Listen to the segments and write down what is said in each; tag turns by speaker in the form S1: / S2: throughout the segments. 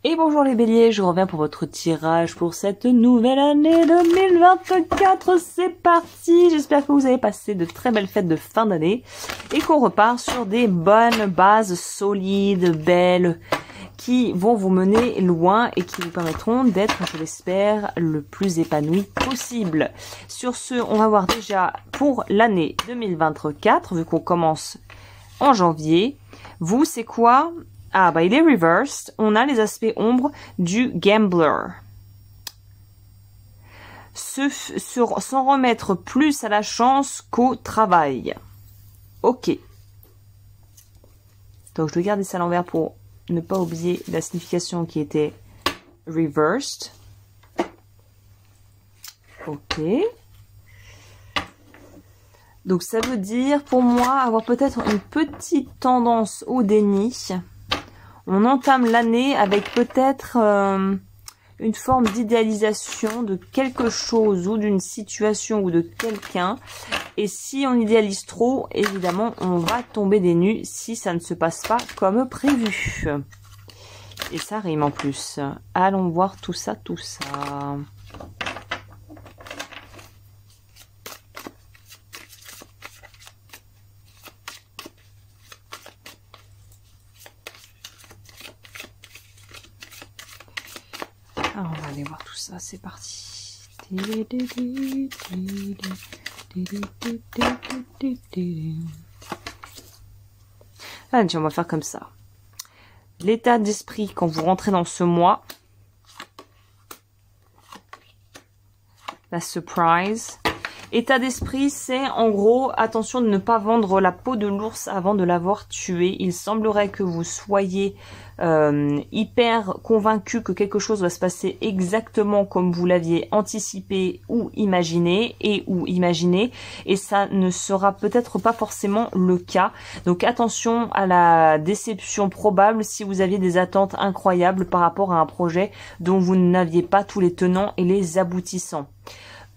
S1: Et bonjour les béliers, je reviens pour votre tirage pour cette nouvelle année 2024. C'est parti, j'espère que vous avez passé de très belles fêtes de fin d'année et qu'on repart sur des bonnes bases solides, belles, qui vont vous mener loin et qui vous permettront d'être, je l'espère, le plus épanoui possible. Sur ce, on va voir déjà pour l'année 2024, vu qu'on commence en janvier. Vous, c'est quoi ? Ah, bah il est reversed. On a les aspects ombres du gambler. S'en remettre plus à la chance qu'au travail. Ok. Donc je dois garder ça à l'envers pour ne pas oublier la signification qui était reversed. Ok. Donc ça veut dire pour moi avoir peut-être une petite tendance au déni. On entame l'année avec peut-être une forme d'idéalisation de quelque chose ou d'une situation ou de quelqu'un. Et si on idéalise trop, évidemment, on va tomber des nues si ça ne se passe pas comme prévu. Et ça rime en plus. Allons voir tout ça, tout ça. Alors, on va aller voir tout ça, c'est parti. Allez, on va faire comme ça. L'état d'esprit quand vous rentrez dans ce mois. La surprise. État d'esprit, c'est en gros, attention de ne pas vendre la peau de l'ours avant de l'avoir tué. Il semblerait que vous soyez hyper convaincu que quelque chose va se passer exactement comme vous l'aviez anticipé ou imaginé et ça ne sera peut-être pas forcément le cas. Donc attention à la déception probable si vous aviez des attentes incroyables par rapport à un projet dont vous n'aviez pas tous les tenants et les aboutissants.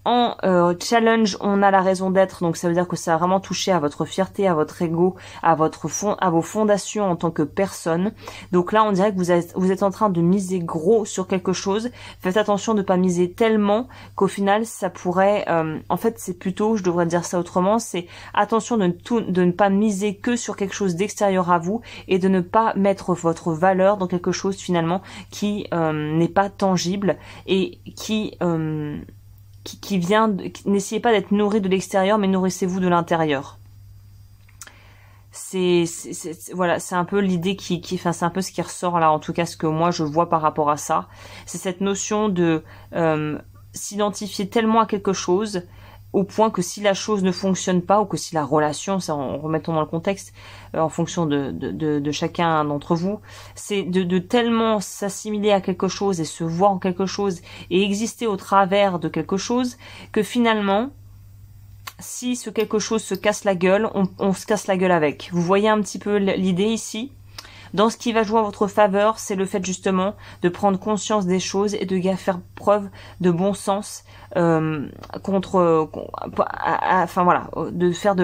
S1: En challenge, on a la raison d'être, donc ça veut dire que ça a vraiment touché à votre fierté, à votre ego, à vos fondations en tant que personne. Donc là, on dirait que vous êtes en train de miser gros sur quelque chose. Faites attention de ne pas miser tellement qu'au final, ça pourrait... en fait, c'est plutôt, je devrais dire ça autrement, c'est attention de ne pas miser que sur quelque chose d'extérieur à vous et de ne pas mettre votre valeur dans quelque chose finalement qui n'est pas tangible et qui vient, n'essayez pas d'être nourri de l'extérieur, mais nourrissez-vous de l'intérieur. Voilà, c'est un peu l'idée enfin, c'est un peu ce qui ressort là, en tout cas, ce que moi je vois par rapport à ça. C'est cette notion de s'identifier tellement à quelque chose, au point que si la chose ne fonctionne pas, ou que si la relation, ça en remettons dans le contexte, en fonction de chacun d'entre vous, c'est de tellement s'assimiler à quelque chose et se voir en quelque chose et exister au travers de quelque chose, que finalement, si ce quelque chose se casse la gueule, on se casse la gueule avec. Vous voyez un petit peu l'idée ici ? Dans ce qui va jouer en votre faveur, c'est le fait justement de prendre conscience des choses et de faire preuve de bon sens enfin voilà, de faire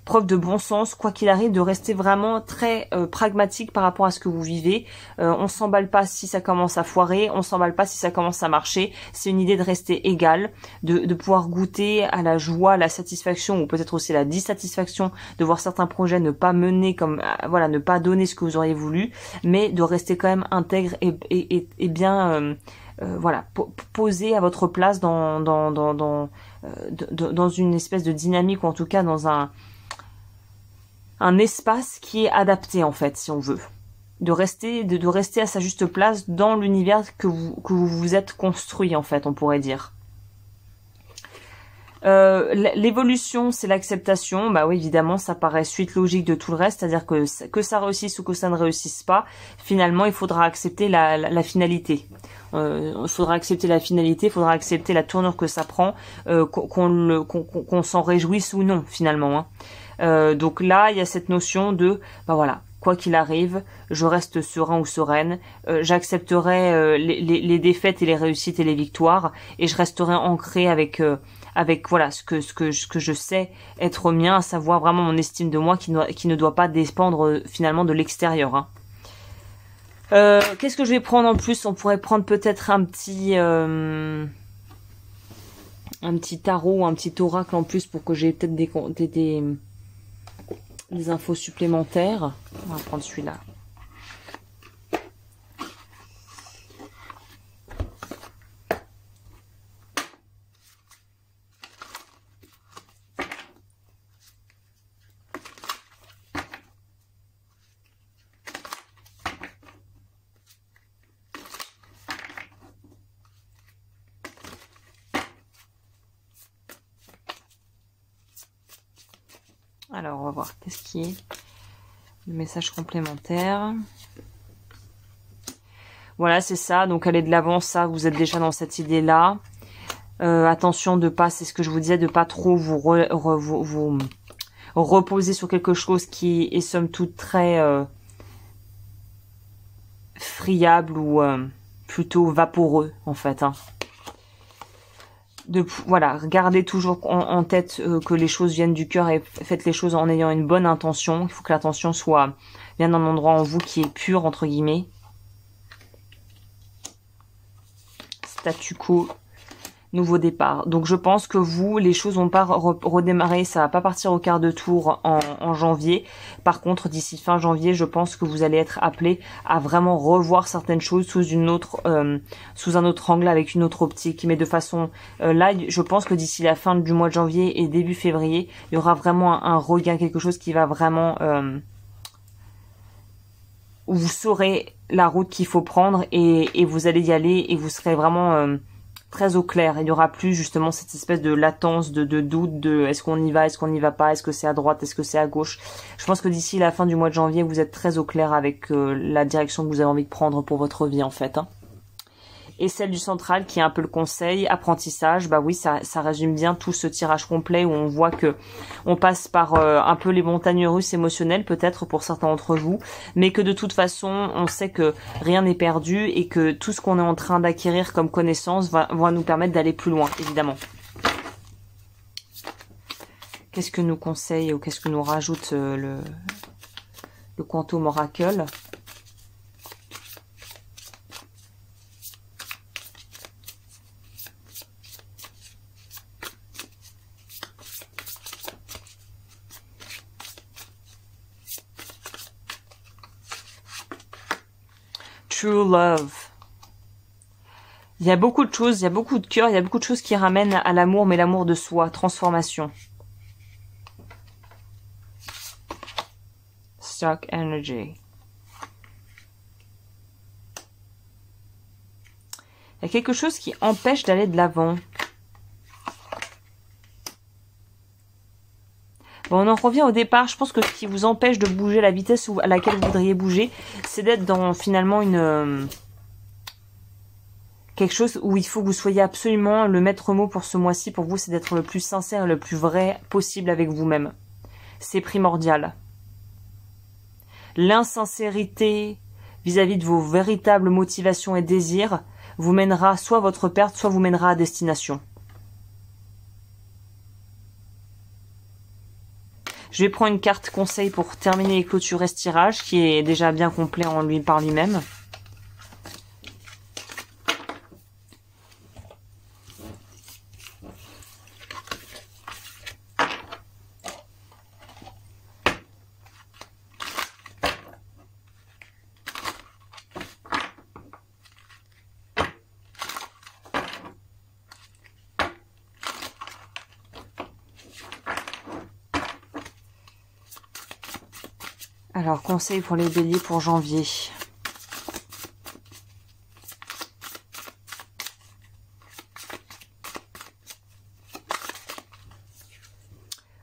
S1: preuve de bon sens, quoi qu'il arrive, de rester vraiment très pragmatique par rapport à ce que vous vivez. On s'emballe pas si ça commence à foirer, on s'emballe pas si ça commence à marcher. C'est une idée de rester égal, de pouvoir goûter à la joie, à la satisfaction, ou peut-être aussi la dissatisfaction de voir certains projets ne pas mener comme, voilà, ne pas donner ce que vous auriez voulu, mais de rester quand même intègre et bien, voilà, posé à votre place dans une espèce de dynamique, ou en tout cas dans un espace qui est adapté en fait, si on veut, de rester à sa juste place dans l'univers que vous vous êtes construit en fait, on pourrait dire. L'évolution, c'est l'acceptation. Bah oui, évidemment, ça paraît suite logique de tout le reste, c'est-à-dire que ça réussisse ou que ça ne réussisse pas, finalement, il faudra accepter la finalité. Il faudra accepter la finalité, il faudra accepter la tournure que ça prend, qu'on s'en réjouisse ou non, finalement, hein. Donc là, il y a cette notion de, bah voilà, quoi qu'il arrive, je reste serein ou sereine, j'accepterai les défaites et les réussites et les victoires, et je resterai ancré avec voilà ce que je sais être mien, à savoir vraiment mon estime de moi qui ne doit pas dépendre finalement de l'extérieur, hein. Qu'est-ce que je vais prendre en plus? On pourrait prendre peut-être un petit tarot ou un petit oracle en plus pour que j'ai peut-être des infos supplémentaires. On va prendre celui-là. Alors, on va voir qu'est-ce qui est le message complémentaire. Voilà, c'est ça. Donc, aller de l'avant, ça, vous êtes déjà dans cette idée-là. Attention de pas, c'est ce que je vous disais, de pas trop vous reposer sur quelque chose qui est somme toute très friable ou plutôt vaporeux, en fait. Hein. Voilà, gardez toujours en tête que les choses viennent du cœur et faites les choses en ayant une bonne intention. Il faut que l'intention soit bien dans l'endroit en vous qui est pur, entre guillemets. Statu quo, nouveau départ. Donc je pense que vous, les choses vont pas redémarrer, ça va pas partir au quart de tour en janvier. Par contre, d'ici fin janvier, je pense que vous allez être appelé à vraiment revoir certaines choses sous un autre angle, avec une autre optique. Mais de façon, là, je pense que d'ici la fin du mois de janvier et début février, il y aura vraiment un regain, quelque chose qui va vraiment... où vous saurez la route qu'il faut prendre et vous allez y aller et vous serez vraiment... très au clair. Il n'y aura plus justement cette espèce de latence, de doute, de est-ce qu'on y va, est-ce qu'on n'y va pas, est-ce que c'est à droite, est-ce que c'est à gauche. Je pense que d'ici la fin du mois de janvier, vous êtes très au clair avec la direction que vous avez envie de prendre pour votre vie en fait. Hein. Et celle du central qui est un peu le conseil, apprentissage, bah oui, ça résume bien tout ce tirage complet où on voit que on passe par un peu les montagnes russes émotionnelles peut-être pour certains d'entre vous, mais que de toute façon, on sait que rien n'est perdu et que tout ce qu'on est en train d'acquérir comme connaissance va nous permettre d'aller plus loin, évidemment. Qu'est-ce que nous conseille ou qu'est-ce que nous rajoute le Quantum Oracle ? True love. Il y a beaucoup de choses, il y a beaucoup de cœur, il y a beaucoup de choses qui ramènent à l'amour, mais l'amour de soi, transformation. Stock energy. Il y a quelque chose qui empêche d'aller de l'avant. Bon, on en revient au départ. Je pense que ce qui vous empêche de bouger à la vitesse à laquelle vous voudriez bouger, c'est d'être dans finalement quelque chose où il faut que vous soyez absolument le maître mot pour ce mois-ci. Pour vous, c'est d'être le plus sincère et le plus vrai possible avec vous-même. C'est primordial. L'insincérité vis-à-vis de vos véritables motivations et désirs vous mènera soit à votre perte, soit vous mènera à destination. Je vais prendre une carte conseil pour terminer et clôturer ce tirage qui est déjà bien complet par lui-même. Alors, conseil pour les béliers pour janvier.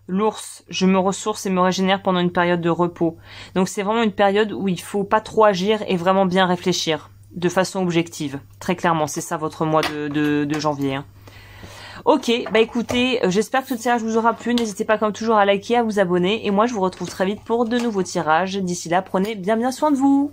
S1: L'ours, je me ressource et me régénère pendant une période de repos. Donc, c'est vraiment une période où il faut pas trop agir et vraiment bien réfléchir de façon objective. Très clairement, c'est ça votre mois de janvier. Hein. Ok, bah écoutez, j'espère que ce tirage vous aura plu. N'hésitez pas comme toujours à liker, à vous abonner. Et moi, je vous retrouve très vite pour de nouveaux tirages. D'ici là, prenez bien soin de vous.